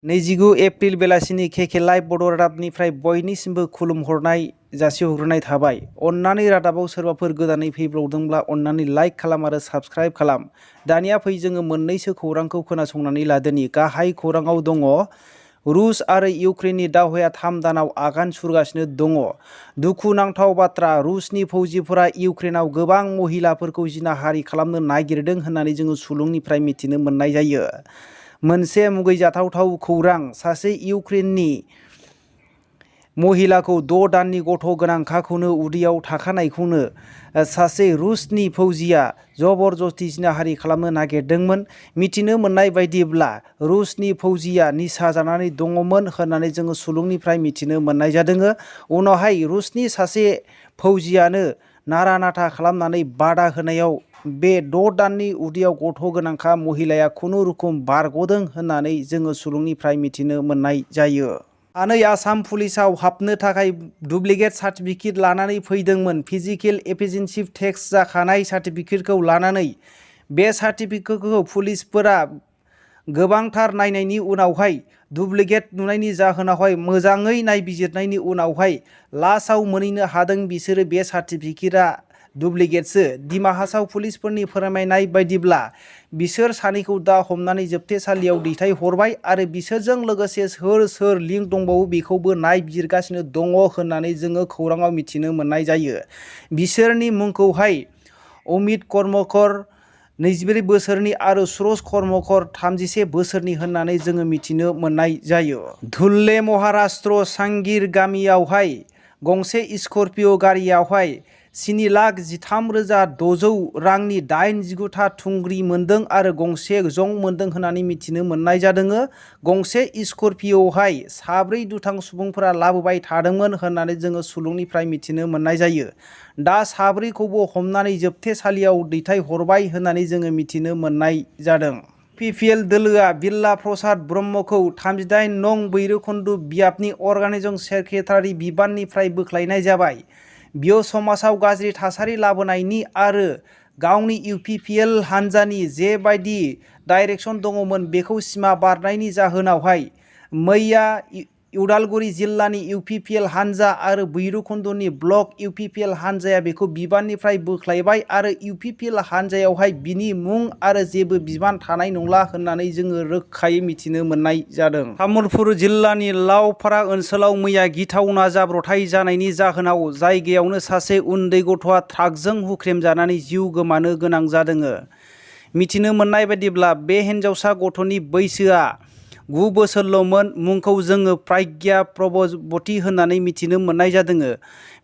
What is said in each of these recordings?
29 April बेलासिनि KK live बड' रादाबनिफ्राय बयनिसिमबो खुलुमहरनाय जासिहरग्रोनाय थाबाय। अन्नानै रादाबाव सोरबाफोर गोदानै फैब्लावदोंब्ला अन्नानै लाइक खालाम आरो साबस्क्राइब खालाम। दानिया फै जोङो मोननैसो खौरांखौ खोनासंनानै लादोनि। गाहाय खौराङाव दङ रुस आरो इउक्रेननि दावहाया 3 दानाव आगान सुरगासिनो दङ। दुखुनांथाव बाथ्रा, रुसनि फौजिफोरा इउक्रेनाव गोबां महिलाफोरखौ जिनाहारि खालामनो नागिरदों होननानै जोङो सुलुंनिफ्राय मिथिनो मोननाय जायो। मोनसे मुगैजाथाव खौरां, सासे इउक्रेननि महिलाखौ 6 दाननि गथ' गोनांखाखौनो उदैयाव थाखानायखौनो सासे रुसनि फौजिया जबरदस्ति जिनाहारि खालामनो नागिरदोंमोन। मिथिनो मोननाय बायदिब्ला रुसनि फौजिया निसा जानानै दङमोन होननानै जोङो सुलुंनिफ्राय मिथिनो मोननाय जादों। उनावहाय रुसनि सासे फौजियानो नारा नाथा खालामनानै बादा होनायाव बे 6 दाननि उदैयाव गथ' गोनांखा महिलाया खुनुरुखुम बारग'दों होननानै जोङो सुलुंनिफ्राय मिथिनो मोननाय जायो। सानै आसाम पुलिसाव हाबनो थाखाय डुप्लिकेट सार्टिफिकेट लानानै फैदोंमोन। फिजिकेल एफिसिएन्सि टेस्ट जाखानाय सार्टिफिकेटखौ लानानै बे सार्टिफिकेटखौ पुलिसफोरा गोबांथार नायनायनि उनावहाय डुप्लिकेट नुनायनि जाहोनावहाय मोजाङै नायबिजिरनायनि उनावहाय लास्टआव मोनहैनो हादों बिसोरो बे सार्टिफिकेटआ डुप्लिकेटसो। डिमा हासाव पुलिसफोरनि फोरमायनाय बायदिब्ला बिसोर सानैखौ दा हमनानै जोबथेसालियाव दैथायहरबाय आरो बिसोरजों लोगोसे सोर सोर लिंक दंबावो बेखौबो नायबिजिरगासिनो दङ होननानै जोङो खौराङाव मिथिनो मोननाय जायो। बिसोरनि मुंखौहाय अमित कर्मकर 24 बोसोरनि आरो सुरज कर्मकर 31 बोसोरनि होननानै जोङो मिथिनो मोननाय जायो। धुल्ले महाराष्ट्र सांगिर गामियावहाय गंसे स्कर्पिय' गारियावहाय 7,13,600 रांनि 89 थुंग्रि मोनदों आरो गंसे जं मोनदों होननानै मिथिनो मोननाय जादों। गंसे स्कर्पिय'आवहाय 4 दुथां सुबुंफोरा लाबोबाय थादोंमोन होननानै जोङो सुलुंनिफ्राय मिथिनो मोननाय जायो। दा 4खौबो हमनानै जोबथेसालियाव दैथायहरबाय होननानै जोङो मिथिनो मोननाय जादों। पिपिएल दोलोआ बिल्ला प्रसाद ब्रह्मखौ 38 नं भैरबकुन्द बियाबनि अर्गानाइजिं सेक्रेटारि बिबाननिफ्राय बोख्लायनाय जाबाय। बियो समाजाव गाज्रि थासारि लाबोनायनि आरो गावनि इउपिपिएल हान्जानि जेबायदि डाइरेक्सन दङमोन बेखौ सिमा बारनायनि जाहोनावहाय मैया उदालगुरि जिल्लानि इउपिपिएल हान्जा आरो भैरबकुन्दनि ब्लक इउपिपिएल हान्जाया बेखौ बिबाननिफ्राय बोख्लायबाय आरो इउपिपिएल हान्जायावहाय बिनि मुं आरो जेबो बिबान थानाय नंला होननानै जोङो रोखायै मिथिनो मोननाय जादों। तामुलपुर जिल्लानि लावपारा ओनसोलाव मैया गिथावना जाब्रबथाय जानायनि जाहोनाव जायगायावनो सासे उन्दै गथ'आ ट्राकजों हुख्रेमजानानै जिउ गोमानो गोनां जादों। मिथिनो मोननाय बायदिब्ला बे हिन्जावसा गथ'नि बैसोआ 9 बोसोरल'मोन। मुंखौ जोङो प्राज्ञा प्रभबती होननानै मिथिनो मोननाय जादों।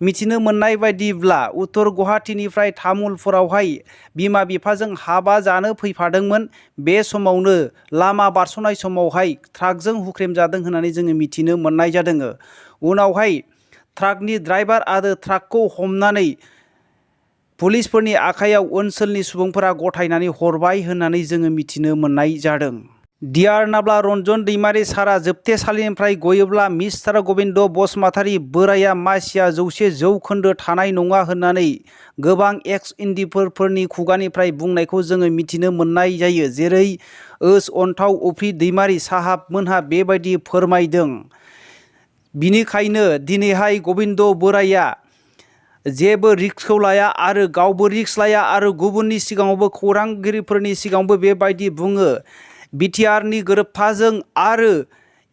मिथिनो मोननाय बायदिब्ला उत्तर गुवाहाटीनिफ्राय तामुलपुरावहाय बिमा बिफाजों हाबा जानो फैफादोंमोन। बे समावनो लामा बारस'नाय समावहाय ट्राकजों हुख्रेमजादों होननानै जोङो मिथिनो मोननाय जादों। उनावहाय ट्राकनि ड्राइभार आरो ट्राकखौ हमनानै पुलिसफोरनि आखायाव ओनसोलनि सुबुंफोरा गथायनानै हरबाय होननानै जोङो मिथिनो मोननाय जादों। डियार नाब्ला रन्जन दैमारि सारा जोबथेसालिनिफ्राय गयोब्ला मिस्टार गबिन्द बसुमतारी बोराया मासिया 100% थानाय नङा होननानै गोबां एक्स इन्डिफोरनि खुगानिफ्राय बुंनायखौ जोङो मिथिनो मोननाय जायो। जेरै ओस अन्थाव उफ्रि दैमारि साहाब मोनहा बेबायदि फोरमायदों। बिनिखायनो दिनैहाय गबिन्द बोराया जेबो रिक्सखौ लाया आरो गावबो रिक्स लाया आरो गुबुननि सिगाङावबो खौरांगिरिफोरनि सिगाङावबो बेबायदि बुङो। बिटिआरनि गोरोबथाजों आरो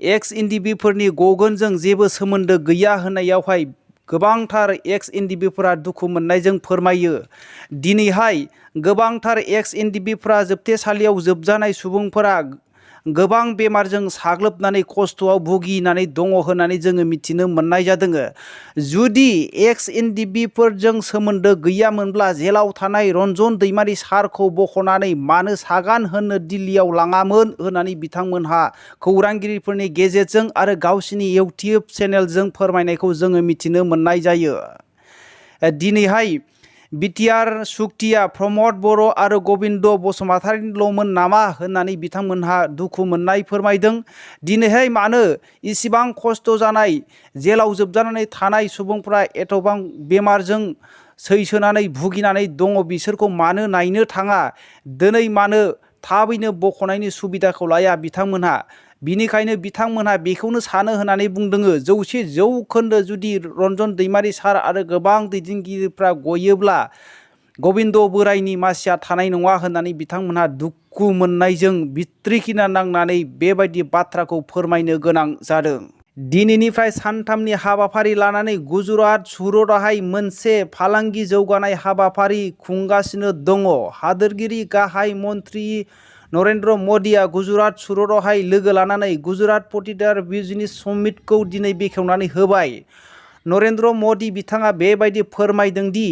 एक्स इन्डिबिफोरनि गगनजों जेबो सोमोन्दो गैया होननायावहाय गोबांथार एक्स इन्डिबिफोरा दुखु मोननायजों फोरमायो। दिनैहाय गोबांथार एक्स इन्डिबिफोरा जोबथेसालियाव जोबजानाय सुबुंफोरा गोबां बेमारजों साग्लोबनानै खस्थ'आव भुगिनानै दङ होननानै जोङो मिथिनो मोननाय जादों। जुदि एक्स इन्डिबिफोरजों सोमोन्दो गैयामोनब्ला जेलाव थानाय रन्जन दैमारि सारखौ बख'नानै मानो सागान होनो दिल्लीयाव लाङामोन होननानै बिथांमोनहा खौरांगिरिफोरनि गेजेरजों आरो गावसिनि इउटिउब चेनेलजों फोरमायनायखौ जोङो मिथिनो मोननाय जायो। दिनैहाय बिटिआर सुक्तिया प्रमद बर' आरो गबिन्द बसुमतारील'मोन नामा होननानै बिथांमोनहा दुखु मोननाय फोरमायदों। दिनैहाय मानो इसिबां खस्थ' जानाय जेलाव जोबजानानै थानाय सुबुंफ्रा एथबां बेमारजों सैसोनानै भुगिनानै दङ बिसोरखौ मानो नायनो थाङा, दिनै मानो थाबैनो बख'नायनि सुबिदाखौ लाया बिथांमोनहा बिनिखायनो बिथांमोनहा बेखौनो सानो होननानै बुंदों 100% जुदि रन्जन दैमारि सार आरो गोबां दैदेनगिरिफ्रा गयोब्ला गबिन्द बोराइनि मासिया थानाय नङा होननानै बिथांमोनहा दुखु मोननायजों बिथ्रिखिना नांनानै बेबायदि बाथ्राखौ फोरमायनो गोनां जादों। दिनैनिफ्राय सानथामनि हाबाफारि लानानै गुजरात सुरतआवहाय मोनसे फालांगि जौगानाय हाबाफारि खुंगासिनो दङ। हादोरगिरि गाहाय मन्त्रि नरेन्द्र मदिया गुजरात सुरतआवहाय लोगो लानानै गुजरात पटिदार बिजनेस समिटखौ दिनै बेखेवनानै होबाय। नरेन्द्र मदि बिथाङा बेबायदि फोरमायदों दि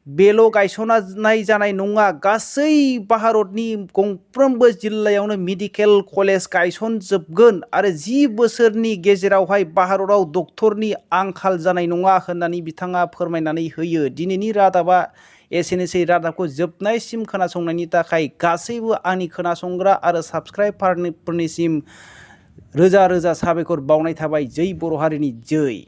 बेल' गायसननाय जानाय नङा, गासै भारतनि गंफ्रोमबो जिल्लायावनो मेडिकेल कलेज गायसनजोबगोन आरो 10 बोसोरनि गेजेरावहाय भारतआव डक्टरनि आंखाल जानाय नङा होननानै बिथाङा फोरमायनानै होयो। दिनैनि रादाबा एसेनोसै। रादाबखौ जोबनायसिम खोनासंनायनि थाखाय गासैबो आंनि खोनासंग्रा आरो साबस्क्राइबारफोरनिसिम रोजा रोजा साबायखर बावनाय थाबाय। जै बर' हारिनि जै।